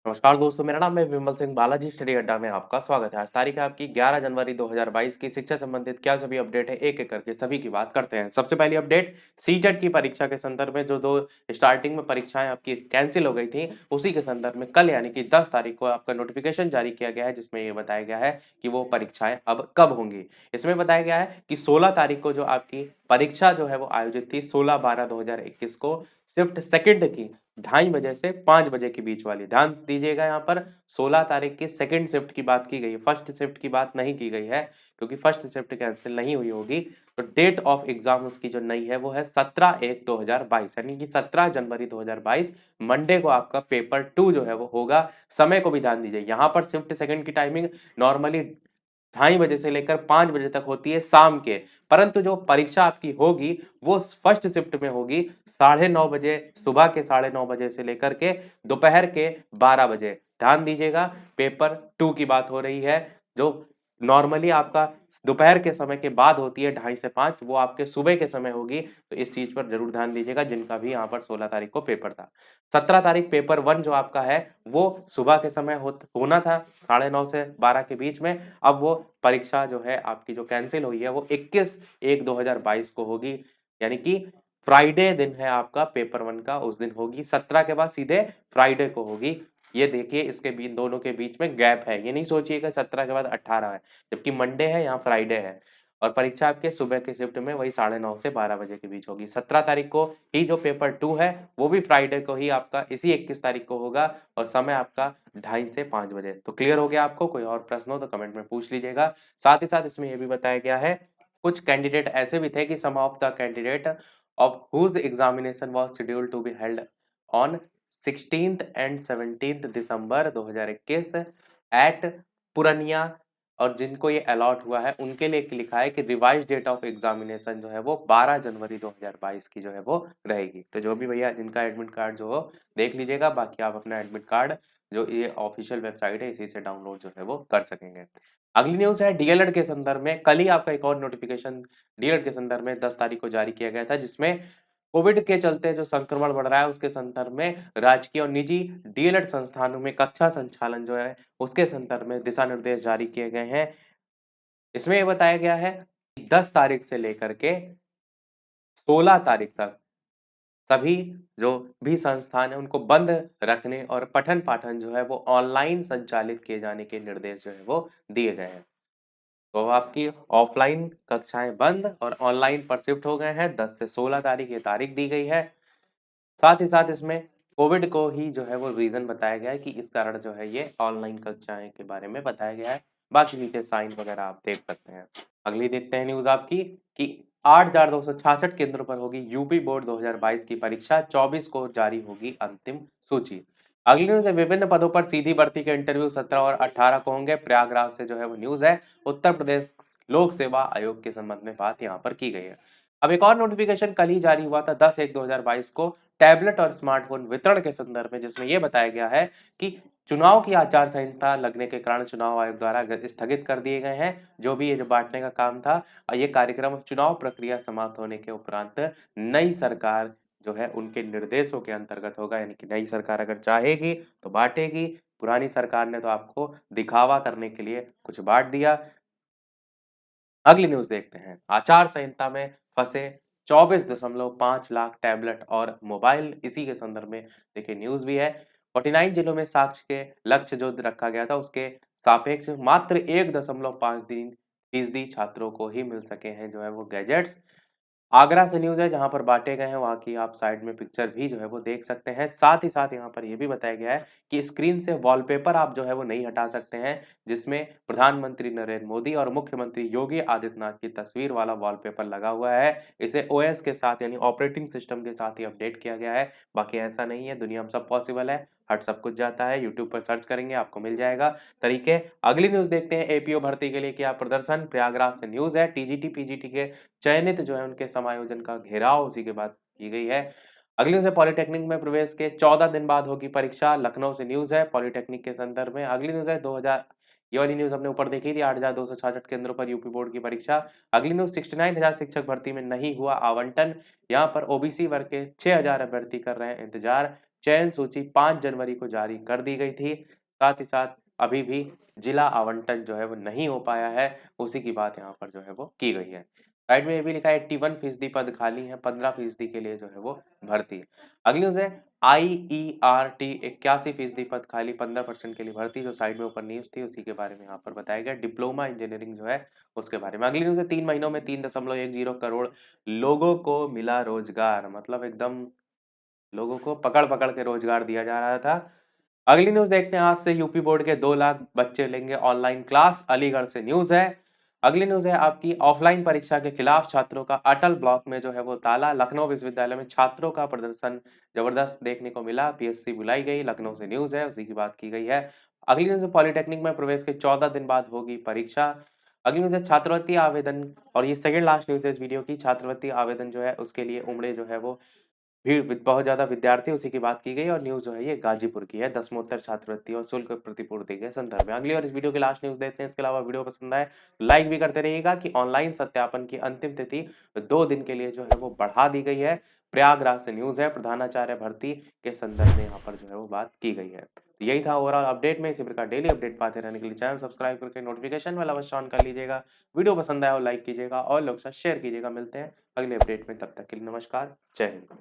नमस्कार दोस्तों, मेरा नाम है विमल सिंह। बालाजी स्टडी अड्डा में आपका स्वागत है। आज तारीख है आपकी 11 जनवरी 2022 की। शिक्षा संबंधित क्या सभी अपडेट है, एक एक करके सभी की बात करते हैं। सबसे पहली अपडेट, सीटेट की परीक्षा के संदर्भ में जो दो स्टार्टिंग में परीक्षाएं आपकी कैंसिल हो गई थी, उसी के संदर्भ में कल यानी कि 10 तारीख को आपका नोटिफिकेशन जारी किया गया है, जिसमें ये बताया गया है कि वो परीक्षाएं अब कब होंगी। इसमें बताया गया है कि 16 तारीख को जो आपकी परीक्षा जो है वो आयोजित थी 16/12/2021 को, शिफ्ट सेकंड की 2:30 बजे से 5 बजे के बीच वाली। ध्यान दीजिएगा, यहाँ पर 16 तारीख की सेकंड शिफ्ट की बात की गई है, फर्स्ट शिफ्ट की बात नहीं की गई है, क्योंकि फर्स्ट शिफ्ट कैंसिल नहीं हुई होगी। तो डेट ऑफ एग्जाम उसकी जो नई है वो है 17/1/2022, यानी कि 17 जनवरी 2022 मंडे को आपका पेपर 2 जो है वो होगा। समय को भी ध्यान दीजिए, यहाँ पर शिफ्ट सेकंड की टाइमिंग नॉर्मली 2:30 बजे से लेकर 5 बजे तक होती है शाम के, परंतु जो परीक्षा आपकी होगी वो फर्स्ट शिफ्ट में होगी 9:30 बजे, सुबह के 9:30 बजे से लेकर के दोपहर के 12 बजे। ध्यान दीजिएगा, पेपर 2 की बात हो रही है। जो नॉर्मली आपका दोपहर के समय के बाद होती है 2:30 से 5, वो आपके सुबह के समय होगी। तो इस चीज पर जरूर ध्यान दीजिएगा, जिनका भी यहाँ पर 16 तारीख को पेपर था। 17 तारीख पेपर 1 जो आपका है वो सुबह के समय होना था 9:30 से 12 के बीच में। अब वो परीक्षा जो है आपकी जो कैंसिल हुई है वो 21/1/2022 को होगी, यानी कि फ्राइडे दिन है आपका पेपर 1 का, उस दिन होगी। 17 के बाद सीधे फ्राइडे को होगी। ये देखिए, इसके बीच दोनों के बीच में गैप है, ये नहीं सोचिएगा 17 के बाद 18 है, जबकि मंडे है, यहाँ फ्राइडे है। और परीक्षा आपके सुबह के शिफ्ट में वही 9:30 से 12 बजे के बीच होगी। 17 तारीख को ही जो पेपर 2 है वो भी फ्राइडे को ही आपका इसी 21 तारीख को होगा, और समय आपका 2:30 से 5 बजे। तो क्लियर हो गया आपको? कोई और प्रश्न हो तो कमेंट में पूछ लीजिएगा। साथ ही साथ इसमें यह भी बताया गया है, कुछ कैंडिडेट ऐसे भी थे कि some of the candidate of whose examination was scheduled to be held on 16th and 17th December 2021 at Purnia, और जिनको ये अलॉट हुआ है उनके लिए लिखा है कि रिवाइज डेट ऑफ एग्जामिनेशन जो है वो 12 जनवरी 2022 की जो है वो रहेगी। तो जो भी भैया जिनका एडमिट कार्ड जो हो देख लीजिएगा, बाकी आप अपना एडमिट कार्ड जो ये ऑफिशियल वेबसाइट है इसी से डाउनलोड जो है वो कर सकेंगे। अगली न्यूज है डीएलएड के संदर्भ में। कल ही आपका एक और नोटिफिकेशन डीएलएड के संदर्भ में 10 तारीख को जारी किया गया था, जिसमें कोविड के चलते जो संक्रमण बढ़ रहा है उसके संदर्भ में राजकीय और निजी डीएलएड संस्थानों में कक्षा संचालन जो है उसके संदर्भ में दिशा निर्देश जारी किए गए हैं। इसमें यह बताया गया है कि 10 तारीख से लेकर के 16 तारीख तक सभी जो भी संस्थान है उनको बंद रखने और पठन पाठन जो है वो ऑनलाइन संचालित किए जाने के निर्देश जो है वो दिए गए हैं। तो आपकी ऑफलाइन कक्षाएं बंद और ऑनलाइन पर शिफ्ट हो गए हैं। 10 से 16 तारीख ये तारीख दी गई है। साथ ही साथ इसमें कोविड को ही जो है वो रीजन बताया गया है कि इस कारण जो है ये ऑनलाइन कक्षाएं के बारे में बताया गया है। बाकी नीचे साइन वगैरह आप देख सकते हैं। अगली देखते हैं न्यूज आपकी कि 8,266 केंद्रों पर होगी यूपी बोर्ड 2022 की परीक्षा, 24 को जारी होगी अंतिम सूची। अगली न्यूज है, विभिन्न पदों पर सीधी भर्ती के इंटरव्यू 17 और 18 को होंगे। प्रयागराज से जो है वो न्यूज है। उत्तर प्रदेश लोक सेवा आयोग के संबंध में बात यहाँ पर की गई है। अब एक और नोटिफिकेशन कल ही जारी हुआ था 10/1/2022 को टैबलेट और स्मार्टफोन वितरण के संदर्भ में, जिसमें यह बताया गया है कि चुनाव की आचार संहिता लगने के कारण चुनाव आयोग द्वारा स्थगित कर दिए गए हैं जो भी ये जो बांटने का काम था। और ये कार्यक्रम चुनाव प्रक्रिया समाप्त होने के उपरांत नई सरकार जो है उनके निर्देशों के अंतर्गत होगा, यानी कि नई सरकार अगर चाहेगी तो बांटेगी। पुरानी सरकार ने तो आपको दिखावा करने के लिए कुछ बांट दिया। अगली न्यूज देखते हैं, आचार संहिता में फंसे 24.5 लाख टैबलेट और मोबाइल, इसी के संदर्भ में देखिए न्यूज भी है। 49 जिलों में साक्ष्य के लक्ष्य जो रखा गया था उसके सापेक्ष मात्र 1.5 फीसदी छात्रों को ही मिल सके हैं जो है वो गैजेट्स। आगरा से न्यूज है जहां पर बांटे गए हैं, वहां की आप साइड में पिक्चर भी जो है वो देख सकते हैं। साथ ही साथ यहाँ पर यह भी बताया गया है कि स्क्रीन से वॉलपेपर आप जो है वो नहीं हटा सकते हैं, जिसमें प्रधानमंत्री नरेंद्र मोदी और मुख्यमंत्री योगी आदित्यनाथ की तस्वीर वाला वॉलपेपर लगा हुआ है। इसे ओएस के साथ यानी ऑपरेटिंग सिस्टम के साथ ही अपडेट किया गया है। बाकी ऐसा नहीं है, दुनिया में सब पॉसिबल है, हट सब कुछ जाता है। यूट्यूब पर सर्च करेंगे आपको मिल जाएगा तरीके। अगली न्यूज देखते हैं, एपीओ भर्ती के लिए क्या प्रदर्शन। प्रयागराज से न्यूज है, टीजीटी पीजीटी के चयनित जो है उनके समायोजन का घेराव उसी के बाद की गई है। अगली न्यूज है, पॉलिटेक्निक में प्रवेश के 14 दिन बाद होगी परीक्षा। लखनऊ से न्यूज है पॉलिटेक्निक के संदर्भ में। अगली न्यूज है 2000, ये वाली न्यूज हमने ऊपर देखी थी, 8,266 केंद्रों पर यूपी बोर्ड की परीक्षा। अगली न्यूज, 69,000 शिक्षक भर्ती में नहीं हुआ आवंटन। यहाँ पर ओबीसी वर्ग के 6,000 अभ्यर्थी कर रहे हैं इंतजार। चयन सूची 5 जनवरी को जारी कर दी गई थी। साथ ही साथ अभी भी जिला आवंटन जो है वो नहीं हो पाया है, उसी की बात यहाँ पर जो है वो की गई है। साइड में ये भी लिखा है 81% पद खाली हैं, 15% के लिए जो है वो भर्ती है। अगली न्यूज़ है IERT 81% पद खाली, 15% के लिए भर्ती। जो साइड में ऊपर न्यूज़ थी उसी के बारे में यहाँ पर बताया गया। डिप्लोमा इंजीनियरिंग जो है उसके बारे में। अगली न्यूज़ है 3 महीनों में 3.10 करोड़ लोगों को मिला रोजगार, मतलब एकदम लोगों को पकड़-पकड़ के रोजगार दिया जा रहा था। अगली न्यूज़ देखते हैं, आज से यूपी बोर्ड के 2 लाख बच्चे लेंगे ऑनलाइन क्लास, अलीगढ़ से न्यूज़ है। अगली न्यूज़ है आपकी ऑफलाइन परीक्षा के खिलाफ छात्रों का अटल ब्लॉक में जो है वो ताला। लखनऊ विश्वविद्यालय में छात्रों का प्रदर्शन जबरदस्त देखने को मिला, पीएससी बुलाई गई, लखनऊ से न्यूज़ है, उसी की बात की गई है। अगली न्यूज़ है पॉलिटेक्निक में प्रवेश के 14 दिन बाद होगी परीक्षा। अगली न्यूज़ है छात्रवृत्ति आवेदन, और ये सेकंड लास्ट न्यूज़ है इस वीडियो की। छात्रवृत्ति आवेदन जो है उसके लिए उमड़े जो है वो भीड़, बहुत ज्यादा विद्यार्थी, उसी की बात की गई। और न्यूज जो है ये गाजीपुर की है। दसमोत्तर छात्रवृत्ति और शुल्क प्रतिपूर्ति के संदर्भ में। अगली और इस वीडियो की लास्ट न्यूज देते हैं। इसके अलावा वीडियो पसंद आए लाइक भी करते रहिएगा कि ऑनलाइन सत्यापन की अंतिम तिथि 2 दिन के लिए जो है वो बढ़ा दी गई है। प्रयागराज से न्यूज है, प्रधानाचार्य भर्ती के संदर्भ में यहाँ पर जो है वो बात की गई है। तो यही था ओवरऑल अपडेट में। इसी प्रकार डेली अपडेट पाते रहने के लिए चैनल सब्सक्राइब करके नोटिफिकेशन वाला अवश्य ऑन कर लीजिएगा। वीडियो पसंद आया हो लाइक कीजिएगा और लोग साथ शेयर कीजिएगा। मिलते हैं अगले अपडेट में, तब तक के लिए नमस्कार, जय हिंद।